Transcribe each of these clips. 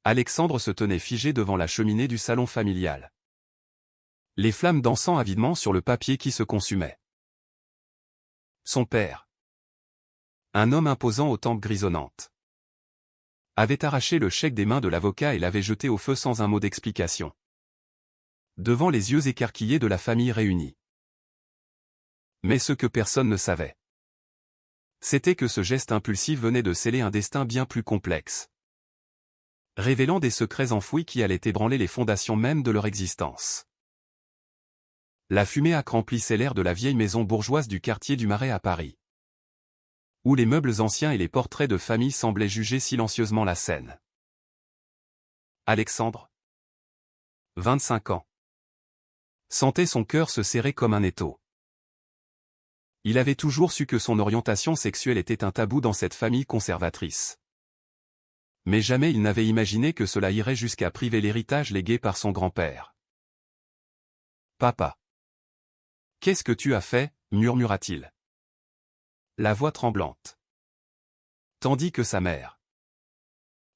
Alexandre se tenait figé devant la cheminée du salon familial. Les flammes dansant avidement sur le papier qui se consumait. Son père, un homme imposant aux tempes grisonnantes, avait arraché le chèque des mains de l'avocat et l'avait jeté au feu sans un mot d'explication. Devant les yeux écarquillés de la famille réunie. Mais ce que personne ne savait, c'était que ce geste impulsif venait de sceller un destin bien plus complexe, révélant des secrets enfouis qui allaient ébranler les fondations mêmes de leur existence. La fumée âcre emplissait l'air de la vieille maison bourgeoise du quartier du Marais à Paris, où les meubles anciens et les portraits de famille semblaient juger silencieusement la scène. Alexandre, 25 ans, sentait son cœur se serrer comme un étau. Il avait toujours su que son orientation sexuelle était un tabou dans cette famille conservatrice. Mais jamais il n'avait imaginé que cela irait jusqu'à priver l'héritage légué par son grand-père. « Papa. Qu'est-ce que tu as fait » murmura-t-il. La voix tremblante. Tandis que sa mère,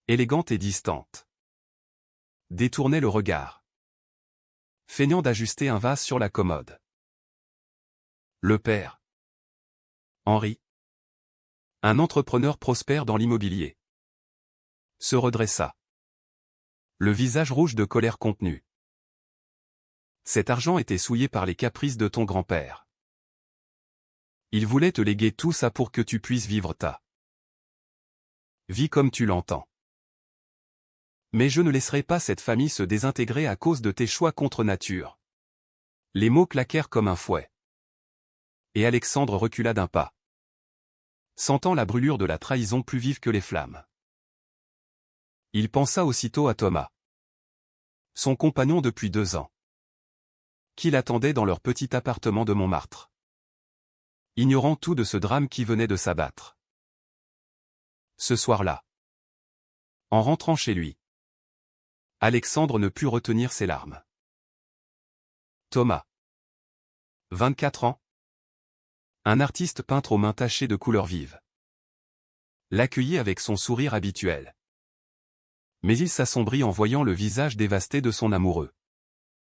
élégante et distante, détournait le regard, feignant d'ajuster un vase sur la commode. Le père, Henri, un entrepreneur prospère dans l'immobilier, se redressa, le visage rouge de colère contenue. Cet argent était souillé par les caprices de ton grand-père. Il voulait te léguer tout ça pour que tu puisses vivre ta vie comme tu l'entends. Mais je ne laisserai pas cette famille se désintégrer à cause de tes choix contre nature. Les mots claquèrent comme un fouet. Et Alexandre recula d'un pas, sentant la brûlure de la trahison plus vive que les flammes. Il pensa aussitôt à Thomas, son compagnon depuis 2 ans, qui l'attendait dans leur petit appartement de Montmartre, ignorant tout de ce drame qui venait de s'abattre. Ce soir-là, en rentrant chez lui, Alexandre ne put retenir ses larmes. Thomas, 24 ans, un artiste peintre aux mains tachées de couleurs vives, l'accueillit avec son sourire habituel. Mais il s'assombrit en voyant le visage dévasté de son amoureux.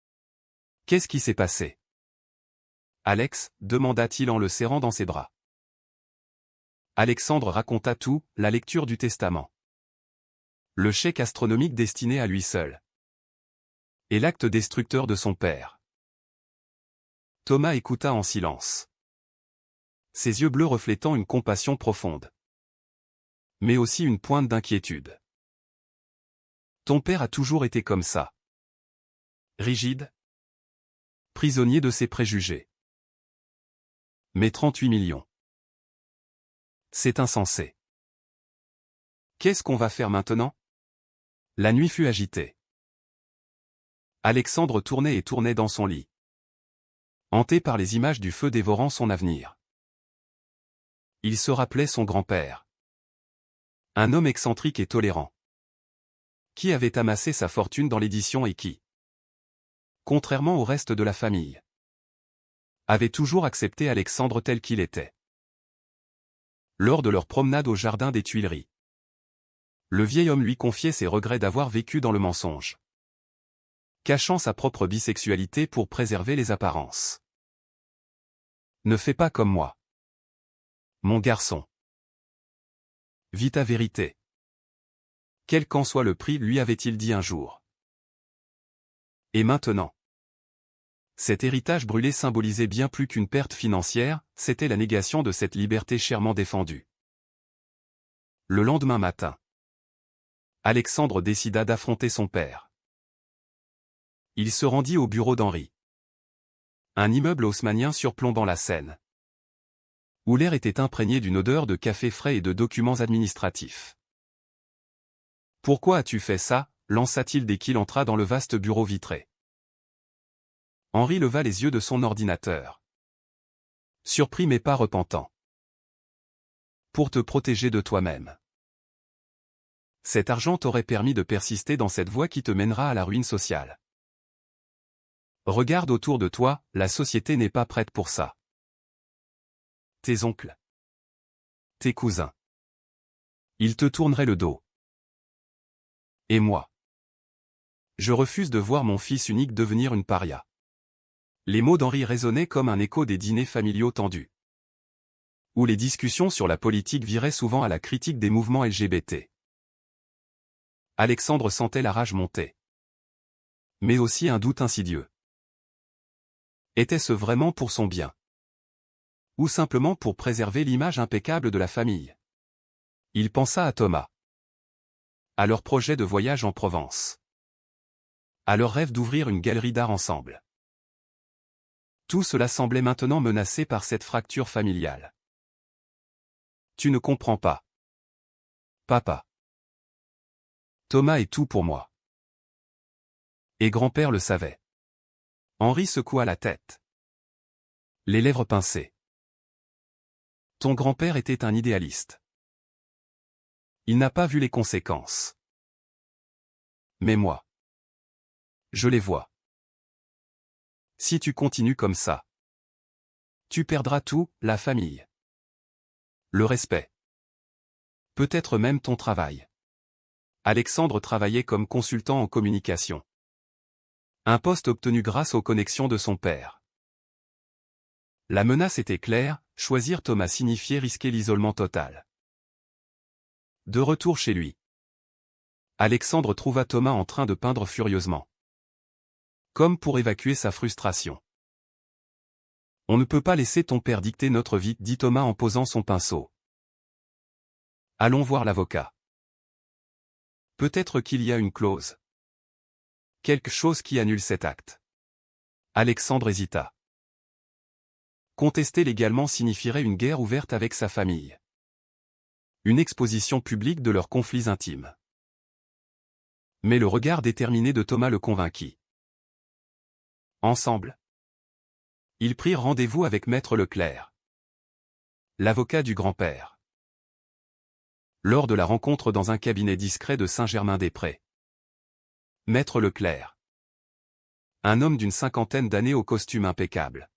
« Qu'est-ce qui s'est passé ?» Alex, demanda-t-il en le serrant dans ses bras. Alexandre raconta tout, la lecture du testament, le chèque astronomique destiné à lui seul, et l'acte destructeur de son père. Thomas écouta en silence, ses yeux bleus reflétant une compassion profonde, mais aussi une pointe d'inquiétude. Ton père a toujours été comme ça. Rigide, prisonnier de ses préjugés. Mais 38 millions. C'est insensé. Qu'est-ce qu'on va faire maintenant? La nuit fut agitée. Alexandre tournait et tournait dans son lit, hanté par les images du feu dévorant son avenir. Il se rappelait son grand-père, un homme excentrique et tolérant, qui avait amassé sa fortune dans l'édition et qui, contrairement au reste de la famille, avait toujours accepté Alexandre tel qu'il était. Lors de leur promenade au jardin des Tuileries, le vieil homme lui confiait ses regrets d'avoir vécu dans le mensonge, cachant sa propre bisexualité pour préserver les apparences. Ne fais pas comme moi, mon garçon. Vis ta vérité. Quel qu'en soit le prix, lui avait-il dit un jour. Et maintenant? Cet héritage brûlé symbolisait bien plus qu'une perte financière, c'était la négation de cette liberté chèrement défendue. Le lendemain matin, Alexandre décida d'affronter son père. Il se rendit au bureau d'Henri, un immeuble haussmannien surplombant la Seine, où l'air était imprégné d'une odeur de café frais et de documents administratifs. « Pourquoi as-tu fait ça ?» lança-t-il dès qu'il entra dans le vaste bureau vitré. Henri leva les yeux de son ordinateur, surpris mais pas repentant. « Pour te protéger de toi-même. Cet argent t'aurait permis de persister dans cette voie qui te mènera à la ruine sociale. Regarde autour de toi, la société n'est pas prête pour ça. Tes oncles, tes cousins, ils te tourneraient le dos. Et moi, Je refuse de voir mon fils unique devenir une paria. Les mots d'Henri résonnaient comme un écho des dîners familiaux tendus, où les discussions sur la politique viraient souvent à la critique des mouvements LGBT. Alexandre sentait la rage monter, mais aussi un doute insidieux. Était-ce vraiment pour son bien? Ou simplement pour préserver l'image impeccable de la famille? Il pensa à Thomas, à leur projet de voyage en Provence, à leur rêve d'ouvrir une galerie d'art ensemble. Tout cela semblait maintenant menacé par cette fracture familiale. Tu ne comprends pas, papa. Thomas est tout pour moi. Et grand-père le savait. Henri secoua la tête, les lèvres pincées. Ton grand-père était un idéaliste. Il n'a pas vu les conséquences. Mais moi, je les vois. Si tu continues comme ça, tu perdras tout, la famille, le respect, peut-être même ton travail. Alexandre travaillait comme consultant en communication. Un poste obtenu grâce aux connexions de son père. La menace était claire, choisir Thomas signifiait risquer l'isolement total. De retour chez lui, Alexandre trouva Thomas en train de peindre furieusement, comme pour évacuer sa frustration. On ne peut pas laisser ton père dicter notre vie, dit Thomas en posant son pinceau. Allons voir l'avocat. Peut-être qu'il y a une clause. Quelque chose qui annule cet acte. Alexandre hésita. Contester légalement signifierait une guerre ouverte avec sa famille. Une exposition publique de leurs conflits intimes. Mais le regard déterminé de Thomas le convainquit. Ensemble, ils prirent rendez-vous avec Maître Leclerc, l'avocat du grand-père. Lors de la rencontre dans un cabinet discret de Saint-Germain-des-Prés, Maître Leclerc, un homme d'une cinquantaine d'années au costume impeccable,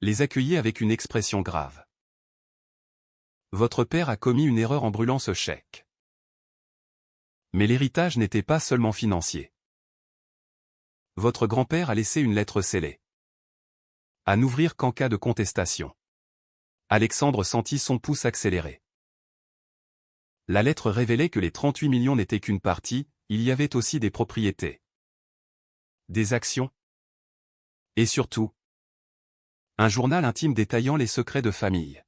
les accueillit avec une expression grave. Votre père a commis une erreur en brûlant ce chèque. Mais l'héritage n'était pas seulement financier. Votre grand-père a laissé une lettre scellée, à n'ouvrir qu'en cas de contestation. Alexandre sentit son pouce accélérer. La lettre révélait que les 38 millions n'étaient qu'une partie, il y avait aussi des propriétés, des actions, et surtout, un journal intime détaillant les secrets de famille,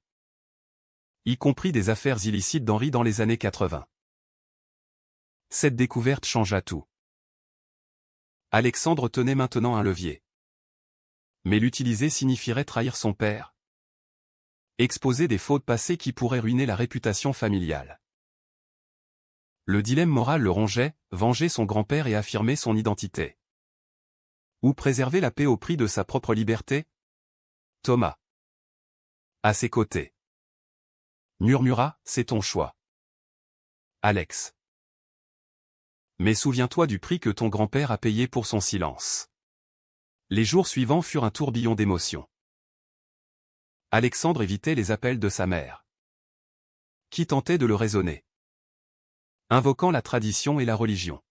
y compris des affaires illicites d'Henri dans les années 80. Cette découverte changea tout. Alexandre tenait maintenant un levier. Mais l'utiliser signifierait trahir son père, exposer des fautes passées qui pourraient ruiner la réputation familiale. Le dilemme moral le rongeait, venger son grand-père et affirmer son identité. Ou préserver la paix au prix de sa propre liberté? Thomas, à ses côtés, murmura, c'est ton choix, Alex. Mais souviens-toi du prix que ton grand-père a payé pour son silence. Les jours suivants furent un tourbillon d'émotions. Alexandre évitait les appels de sa mère, qui tentait de le raisonner, invoquant la tradition et la religion.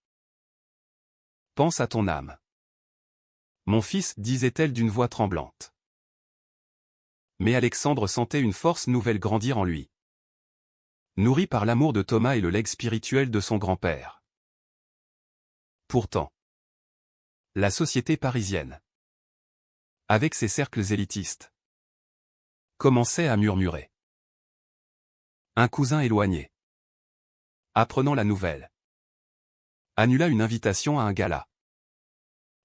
Pense à ton âme. Mon fils, disait-elle d'une voix tremblante. Mais Alexandre sentait une force nouvelle grandir en lui, nourri par l'amour de Thomas et le legs spirituel de son grand-père. Pourtant, la société parisienne, avec ses cercles élitistes, commençait à murmurer. Un cousin éloigné, apprenant la nouvelle, annula une invitation à un gala,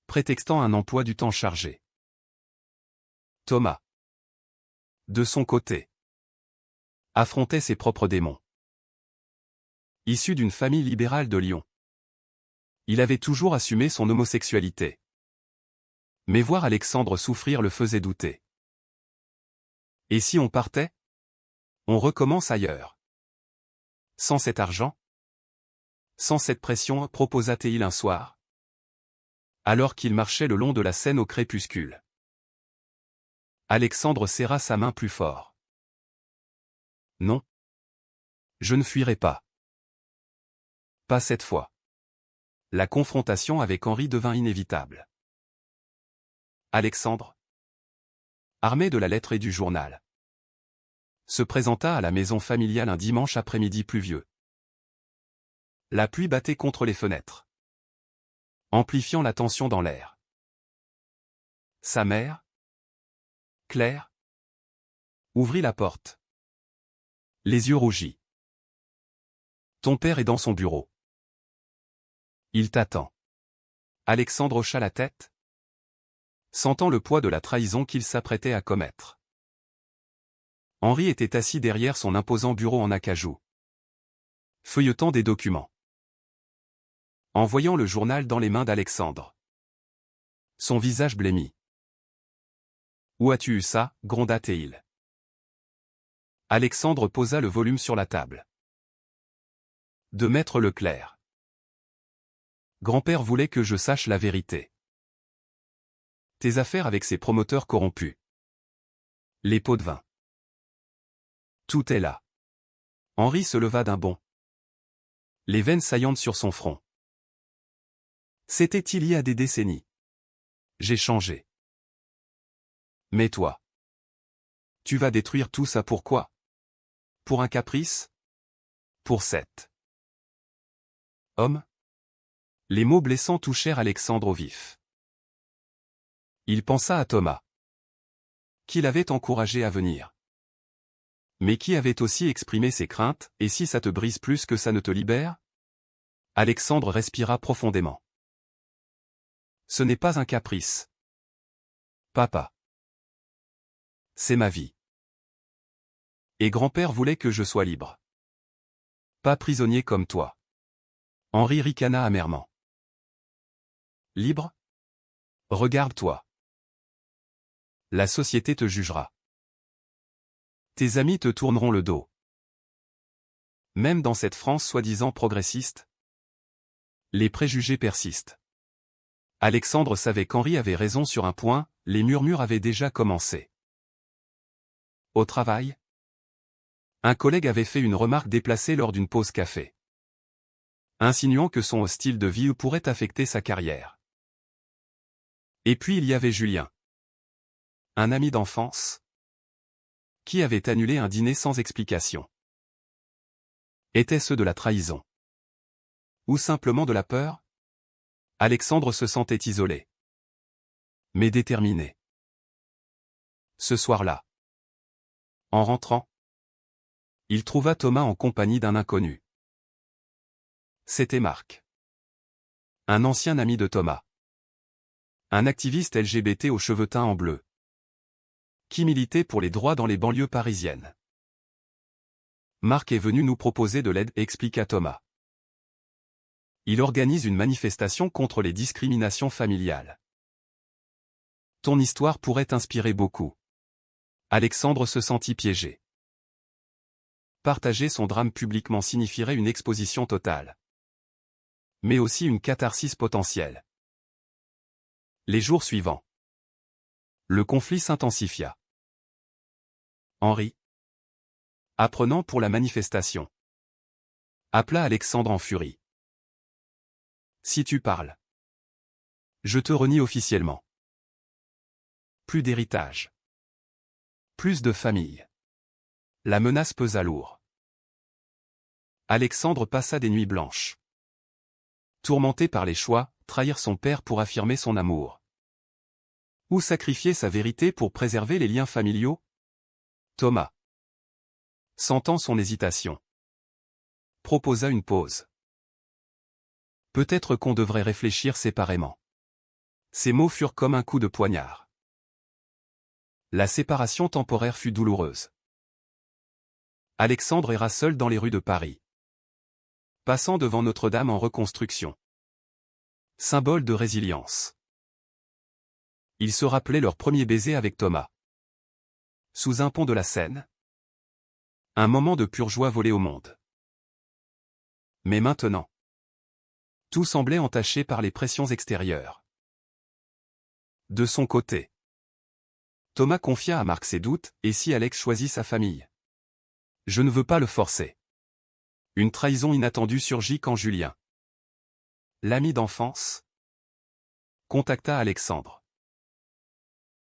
prétextant un emploi du temps chargé. Thomas, de son côté, affrontait ses propres démons. Issu d'une famille libérale de Lyon, il avait toujours assumé son homosexualité. Mais voir Alexandre souffrir le faisait douter. Et si on partait? On recommence ailleurs. Sans cet argent? Sans cette pression, proposa-t-il un soir, alors qu'il marchait le long de la Seine au crépuscule. Alexandre serra sa main plus fort. Non. Je ne fuirai pas. Pas cette fois. La confrontation avec Henri devint inévitable. Alexandre, armé de la lettre et du journal, se présenta à la maison familiale un dimanche après-midi pluvieux. La pluie battait contre les fenêtres, amplifiant la tension dans l'air. Sa mère, Claire, ouvrit la porte, les yeux rougis. Ton père est dans son bureau. Il t'attend. Alexandre hocha la tête, sentant le poids de la trahison qu'il s'apprêtait à commettre. Henri était assis derrière son imposant bureau en acajou, feuilletant des documents. En voyant le journal dans les mains d'Alexandre, son visage blêmit. « Où as-tu eu ça ?» gronda-t-il. Alexandre posa le volume sur la table. De Maître Leclerc. Grand-père voulait que je sache la vérité. Tes affaires avec ces promoteurs corrompus. Les pots de vin. Tout est là. Henri se leva d'un bond, les veines saillantes sur son front. C'était il y a des décennies. J'ai changé. Mais toi, tu vas détruire tout ça pourquoi? Pour un caprice? Pour cet homme? Les mots blessants touchèrent Alexandre au vif. Il pensa à Thomas, qui l'avait encouragé à venir, mais qui avait aussi exprimé ses craintes. Et si ça te brise plus que ça ne te libère? Alexandre respira profondément. Ce n'est pas un caprice, papa. C'est ma vie. Et grand-père voulait que je sois libre. Pas prisonnier comme toi. Henri ricana amèrement. Libre? Regarde-toi. La société te jugera. Tes amis te tourneront le dos. Même dans cette France soi-disant progressiste, les préjugés persistent. Alexandre savait qu'Henri avait raison sur un point, les murmures avaient déjà commencé. Au travail, un collègue avait fait une remarque déplacée lors d'une pause café, insinuant que son style de vie pourrait affecter sa carrière. Et puis il y avait Julien, un ami d'enfance, qui avait annulé un dîner sans explication. Était-ce de la trahison? Ou simplement de la peur? Alexandre se sentait isolé, mais déterminé. Ce soir-là, en rentrant, il trouva Thomas en compagnie d'un inconnu. C'était Marc, un ancien ami de Thomas, un activiste LGBT aux cheveux teints en bleu, qui militait pour les droits dans les banlieues parisiennes. Marc est venu nous proposer de l'aide, expliqua Thomas. Il organise une manifestation contre les discriminations familiales. Ton histoire pourrait inspirer beaucoup. Alexandre se sentit piégé. Partager son drame publiquement signifierait une exposition totale, mais aussi une catharsis potentielle. Les jours suivants, le conflit s'intensifia. Henri, apprenant pour la manifestation, appela Alexandre en furie. Si tu parles, je te renie officiellement. Plus d'héritage. Plus de famille. La menace pesa lourd. Alexandre passa des nuits blanches, tourmenté par les choix, trahir son père pour affirmer son amour, ou sacrifier sa vérité pour préserver les liens familiaux. Thomas, sentant son hésitation, proposa une pause. Peut-être qu'on devrait réfléchir séparément. Ces mots furent comme un coup de poignard. La séparation temporaire fut douloureuse. Alexandre erra seul dans les rues de Paris, passant devant Notre-Dame en reconstruction, symbole de résilience. Il se rappelait leur premier baiser avec Thomas, sous un pont de la Seine. Un moment de pure joie volé au monde. Mais maintenant, tout semblait entaché par les pressions extérieures. De son côté, Thomas confia à Marc ses doutes, et si Alex choisit sa famille? Je ne veux pas le forcer. Une trahison inattendue surgit quand Julien, L'ami d'enfance contacta Alexandre.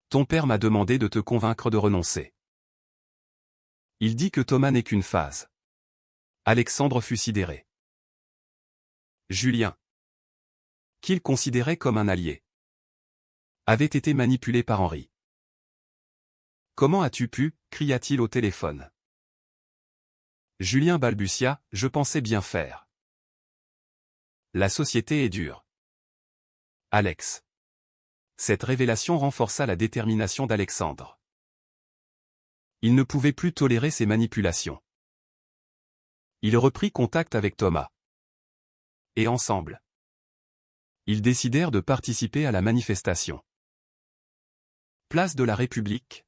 Ton père m'a demandé de te convaincre de renoncer. Il dit que Thomas n'est qu'une phase. Alexandre fut sidéré. Julien, qu'il considérait comme un allié, avait été manipulé par Henri. Comment as-tu pu, cria-t-il au téléphone. Julien balbutia, je pensais bien faire. La société est dure. Alex. Cette révélation renforça la détermination d'Alexandre. Il ne pouvait plus tolérer ces manipulations. Il reprit contact avec Thomas. Et ensemble, ils décidèrent de participer à la manifestation. Place de la République.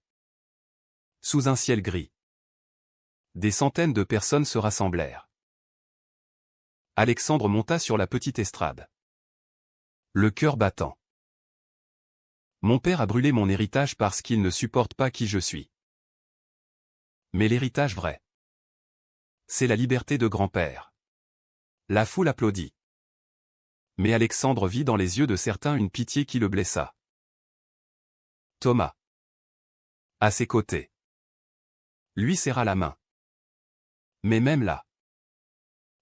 Sous un ciel gris, des centaines de personnes se rassemblèrent. Alexandre monta sur la petite estrade, le cœur battant. Mon père a brûlé mon héritage parce qu'il ne supporte pas qui je suis. Mais l'héritage vrai, c'est la liberté de grand-père. La foule applaudit. Mais Alexandre vit dans les yeux de certains une pitié qui le blessa. Thomas, à ses côtés, lui serra la main. Mais même là,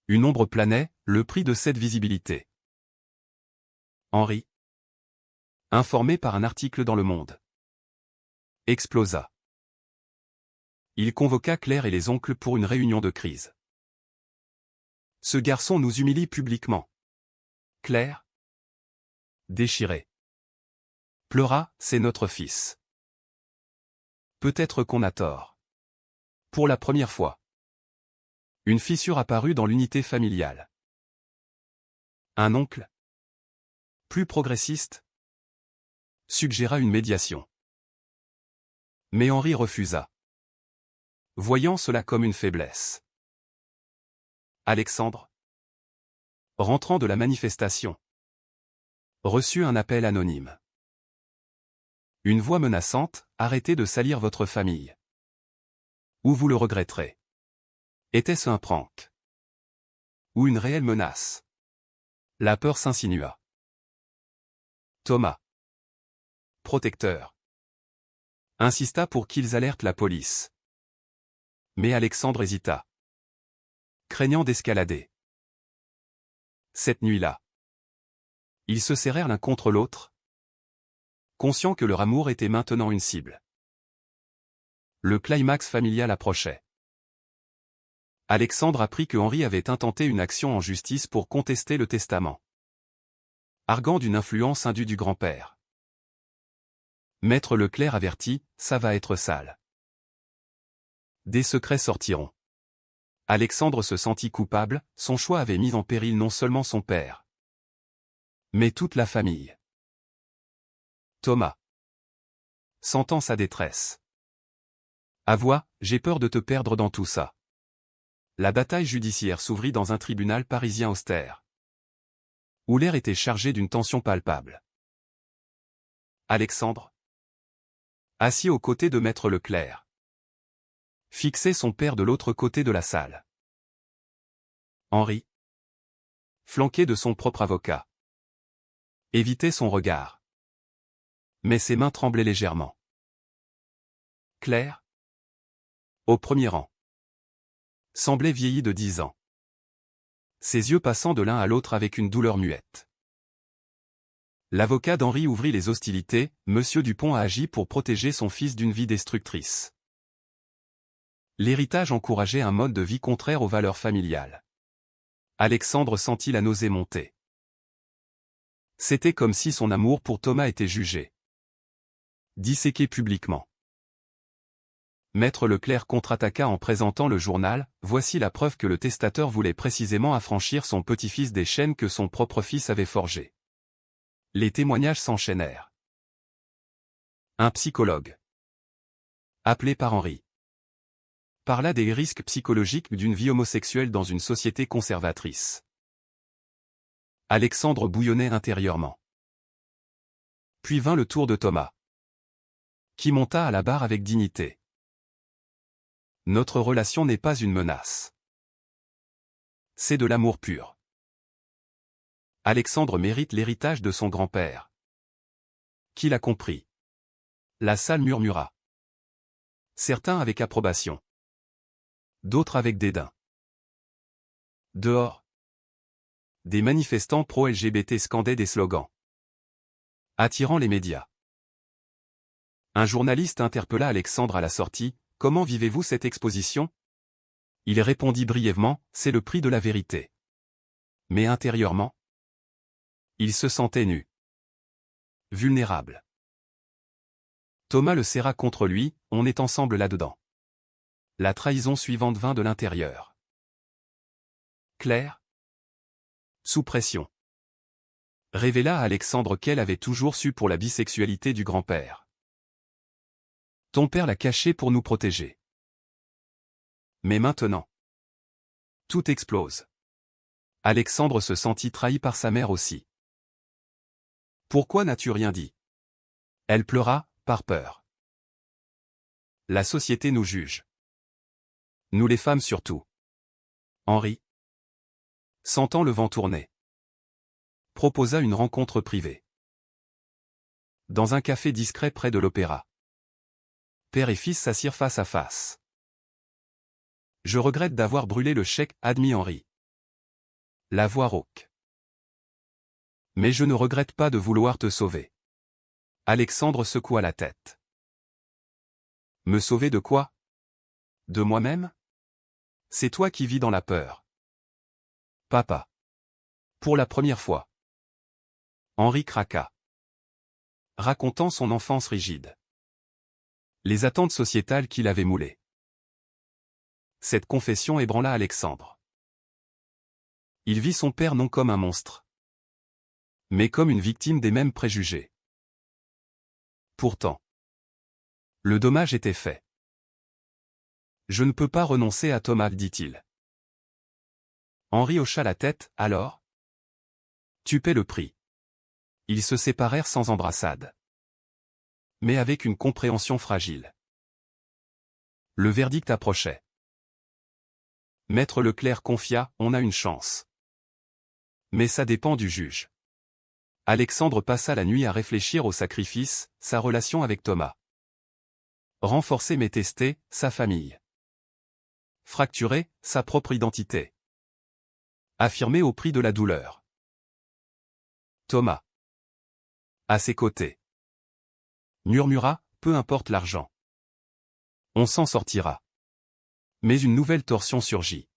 une ombre planait, le prix de cette visibilité. Henri, informé par un article dans Le Monde, explosa. Il convoqua Claire et les oncles pour une réunion de crise. Ce garçon nous humilie publiquement. Claire, déchirée, pleura, c'est notre fils. Peut-être qu'on a tort. Pour la première fois, une fissure apparut dans l'unité familiale. Un oncle, plus progressiste, suggéra une médiation. Mais Henri refusa, voyant cela comme une faiblesse. Alexandre, rentrant de la manifestation, reçut un appel anonyme. Une voix menaçante, arrêtez de salir votre famille. Ou vous le regretterez. Était-ce un prank? Ou une réelle menace? La peur s'insinua. Thomas, protecteur, insista pour qu'ils alertent la police. Mais Alexandre hésita, craignant d'escalader. Cette nuit-là, ils se serrèrent l'un contre l'autre, conscients que leur amour était maintenant une cible. Le climax familial approchait. Alexandre apprit que Henri avait intenté une action en justice pour contester le testament, arguant d'une influence indue du grand-père. Maître Leclerc avertit, ça va être sale. Des secrets sortiront. Alexandre se sentit coupable, son choix avait mis en péril non seulement son père, mais toute la famille. Thomas, sentant sa détresse, avoua, j'ai peur de te perdre dans tout ça. La bataille judiciaire s'ouvrit dans un tribunal parisien austère, où l'air était chargé d'une tension palpable. Alexandre, assis aux côtés de Maître Leclerc, fixait son père de l'autre côté de la salle. Henri, flanqué de son propre avocat, évitait son regard. Mais ses mains tremblaient légèrement. Claire, au premier rang, semblait vieillie de 10 ans. Ses yeux passant de l'un à l'autre avec une douleur muette. L'avocat d'Henri ouvrit les hostilités, Monsieur Dupont a agi pour protéger son fils d'une vie destructrice. L'héritage encourageait un mode de vie contraire aux valeurs familiales. Alexandre sentit la nausée monter. C'était comme si son amour pour Thomas était jugé, disséqué publiquement. Maître Leclerc contre-attaqua en présentant le journal, voici la preuve que le testateur voulait précisément affranchir son petit-fils des chaînes que son propre fils avait forgées. Les témoignages s'enchaînèrent. Un psychologue, appelé par Henri, parla des risques psychologiques d'une vie homosexuelle dans une société conservatrice. Alexandre bouillonnait intérieurement. Puis vint le tour de Thomas, qui monta à la barre avec dignité. Notre relation n'est pas une menace. C'est de l'amour pur. Alexandre mérite l'héritage de son grand-père. Qui l'a compris? La salle murmura. Certains avec approbation. D'autres avec dédain. Dehors. Des manifestants pro-LGBT scandaient des slogans, attirant les médias. Un journaliste interpella Alexandre à la sortie. « Comment vivez-vous cette exposition ?» Il répondit brièvement, « C'est le prix de la vérité. » Mais intérieurement, il se sentait nu. Vulnérable. Thomas le serra contre lui, « On est ensemble là-dedans. » La trahison suivante vint de l'intérieur. Claire, sous pression, révéla à Alexandre qu'elle avait toujours su pour la bisexualité du grand-père. « Ton père l'a caché pour nous protéger. Mais maintenant, tout explose. » Alexandre se sentit trahi par sa mère aussi. « Pourquoi n'as-tu rien dit ?» Elle pleura, par peur. La société nous juge. Nous les femmes surtout. Henri, sentant le vent tourner, proposa une rencontre privée. Dans un café discret près de l'opéra. Père et fils s'assirent face à face. « Je regrette d'avoir brûlé le chèque, admit Henri. La voix rauque. Mais je ne regrette pas de vouloir te sauver. » Alexandre secoua la tête. Me sauver de quoi? De moi-même? C'est toi qui vis dans la peur. Papa. Pour la première fois. Henri craqua, racontant son enfance rigide. Les attentes sociétales qu'il avait moulées. Cette confession ébranla Alexandre. Il vit son père non comme un monstre, mais comme une victime des mêmes préjugés. Pourtant, le dommage était fait. Je ne peux pas renoncer à Thomas, dit-il. Henri hocha la tête, alors? Tu paies le prix. Ils se séparèrent sans embrassade, mais avec une compréhension fragile. Le verdict approchait. Maître Leclerc confia, on a une chance. Mais ça dépend du juge. Alexandre passa la nuit à réfléchir au sacrifice, sa relation avec Thomas. Renforcer mais tester, sa famille. Fracturer, sa propre identité. Affirmer au prix de la douleur. Thomas. À ses côtés. Murmura, peu importe l'argent. On s'en sortira. Mais une nouvelle torsion surgit.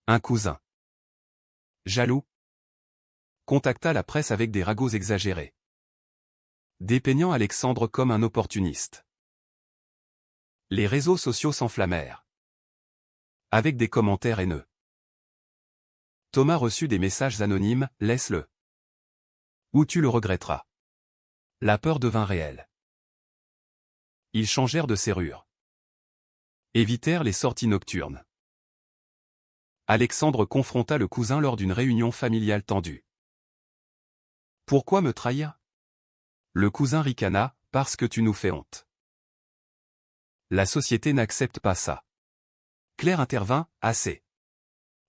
Un cousin, jaloux, contacta la presse avec des ragots exagérés, dépeignant Alexandre comme un opportuniste. Les réseaux sociaux s'enflammèrent, avec des commentaires haineux. Thomas reçut des messages anonymes, « Laisse-le. Ou tu le regretteras. » La peur devint réelle. Ils changèrent de serrure. Évitèrent les sorties nocturnes. Alexandre confronta le cousin lors d'une réunion familiale tendue. « Pourquoi me trahir ?» Le cousin ricana, « Parce que tu nous fais honte. » La société n'accepte pas ça. Claire intervint, « Assez.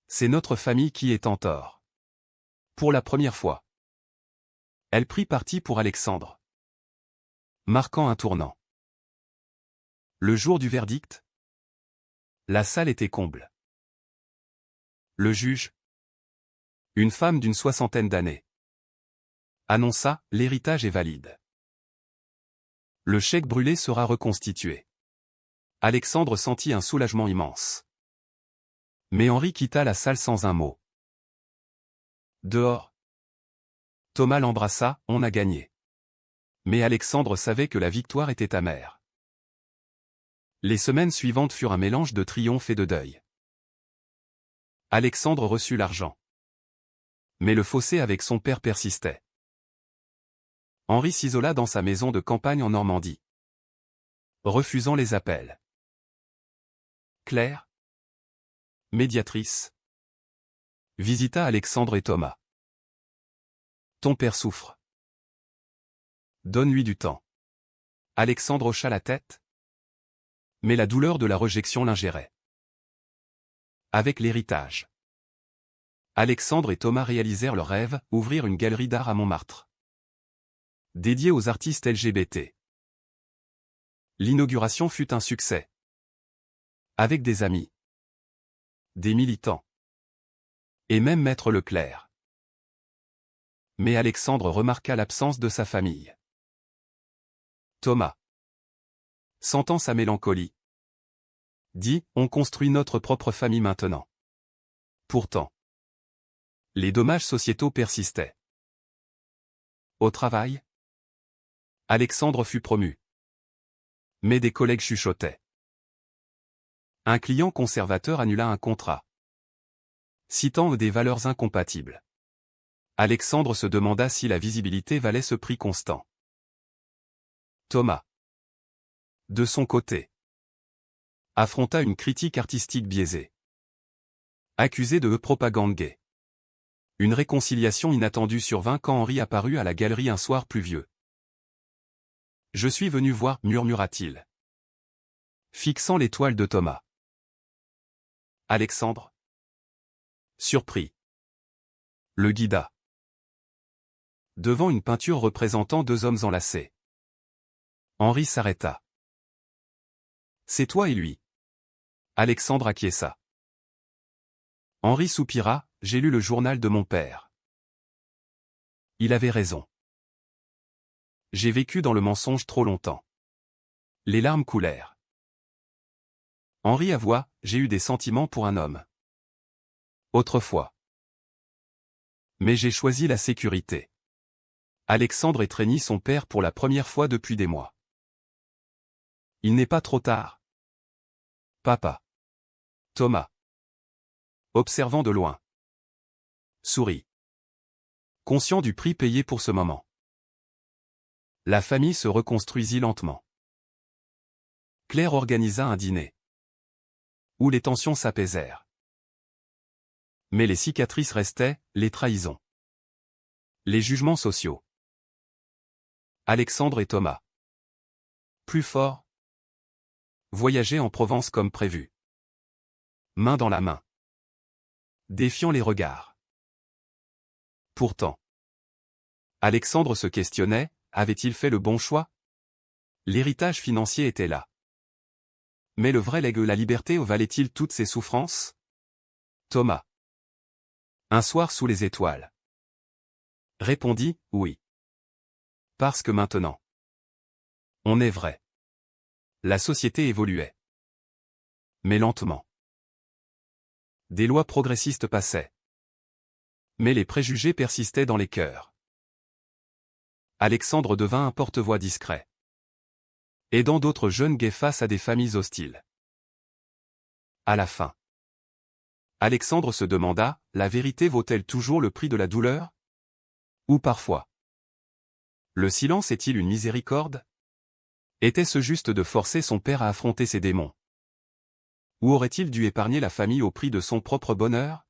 C'est notre famille qui est en tort. » Pour la première fois. Elle prit parti pour Alexandre, marquant un tournant. Le jour du verdict, la salle était comble. Le juge, une femme d'une soixantaine d'années, annonça, l'héritage est valide. Le chèque brûlé sera reconstitué. Alexandre sentit un soulagement immense. Mais Henri quitta la salle sans un mot. Dehors, Thomas l'embrassa, on a gagné. Mais Alexandre savait que la victoire était amère. Les semaines suivantes furent un mélange de triomphe et de deuil. Alexandre reçut l'argent. Mais le fossé avec son père persistait. Henri s'isola dans sa maison de campagne en Normandie, refusant les appels. Claire, médiatrice, visita Alexandre et Thomas. Ton père souffre. Donne-lui du temps. Alexandre hocha la tête. Mais la douleur de la rejection l'ingérait. Avec l'héritage, Alexandre et Thomas réalisèrent leur rêve, ouvrir une galerie d'art à Montmartre. Dédiée aux artistes LGBT. L'inauguration fut un succès. Avec des amis, des militants, et même Maître Leclerc. Mais Alexandre remarqua l'absence de sa famille. Thomas, sentant sa mélancolie, dit « On construit notre propre famille maintenant ». Pourtant, les dommages sociétaux persistaient. Au travail, Alexandre fut promu. Mais des collègues chuchotaient. Un client conservateur annula un contrat, citant des valeurs incompatibles. Alexandre se demanda si la visibilité valait ce prix constant. Thomas, de son côté, affronta une critique artistique biaisée. Accusé de propagande gay. Une réconciliation inattendue survint quand Henri apparut à la galerie un soir pluvieux. « Je suis venu voir, murmura-t-il, fixant l'étoile de Thomas. Alexandre, surpris, le guida devant une peinture représentant deux hommes enlacés. Henri s'arrêta. « C'est toi et lui. » Alexandre acquiesça. Henri soupira, « J'ai lu le journal de mon père. Il avait raison. J'ai vécu dans le mensonge trop longtemps. » Les larmes coulèrent. Henri avoua, « J'ai eu des sentiments pour un homme. Autrefois. Mais j'ai choisi la sécurité. » Alexandre étreignit son père pour la première fois depuis des mois. « Il n'est pas trop tard. Papa. » Thomas, observant de loin, sourit, conscient du prix payé pour ce moment. La famille se reconstruisit lentement. Claire organisa un dîner, où les tensions s'apaisèrent. Mais les cicatrices restaient, les trahisons, les jugements sociaux. Alexandre et Thomas, plus forts, voyageaient en Provence comme prévu. Main dans la main, défiant les regards. Pourtant, Alexandre se questionnait, avait-il fait le bon choix? L'héritage financier était là. Mais le vrai legs, la liberté, valait-il toutes ses souffrances? Thomas, un soir sous les étoiles, répondit, oui. Parce que maintenant, on est vrai. La société évoluait. Mais lentement. Des lois progressistes passaient. Mais les préjugés persistaient dans les cœurs. Alexandre devint un porte-voix discret, aidant d'autres jeunes gays face à des familles hostiles. À la fin, Alexandre se demanda, la vérité vaut-elle toujours le prix de la douleur? Ou parfois, le silence est-il une miséricorde? Était-ce juste de forcer son père à affronter ses démons? Ou aurait-il dû épargner la famille au prix de son propre bonheur?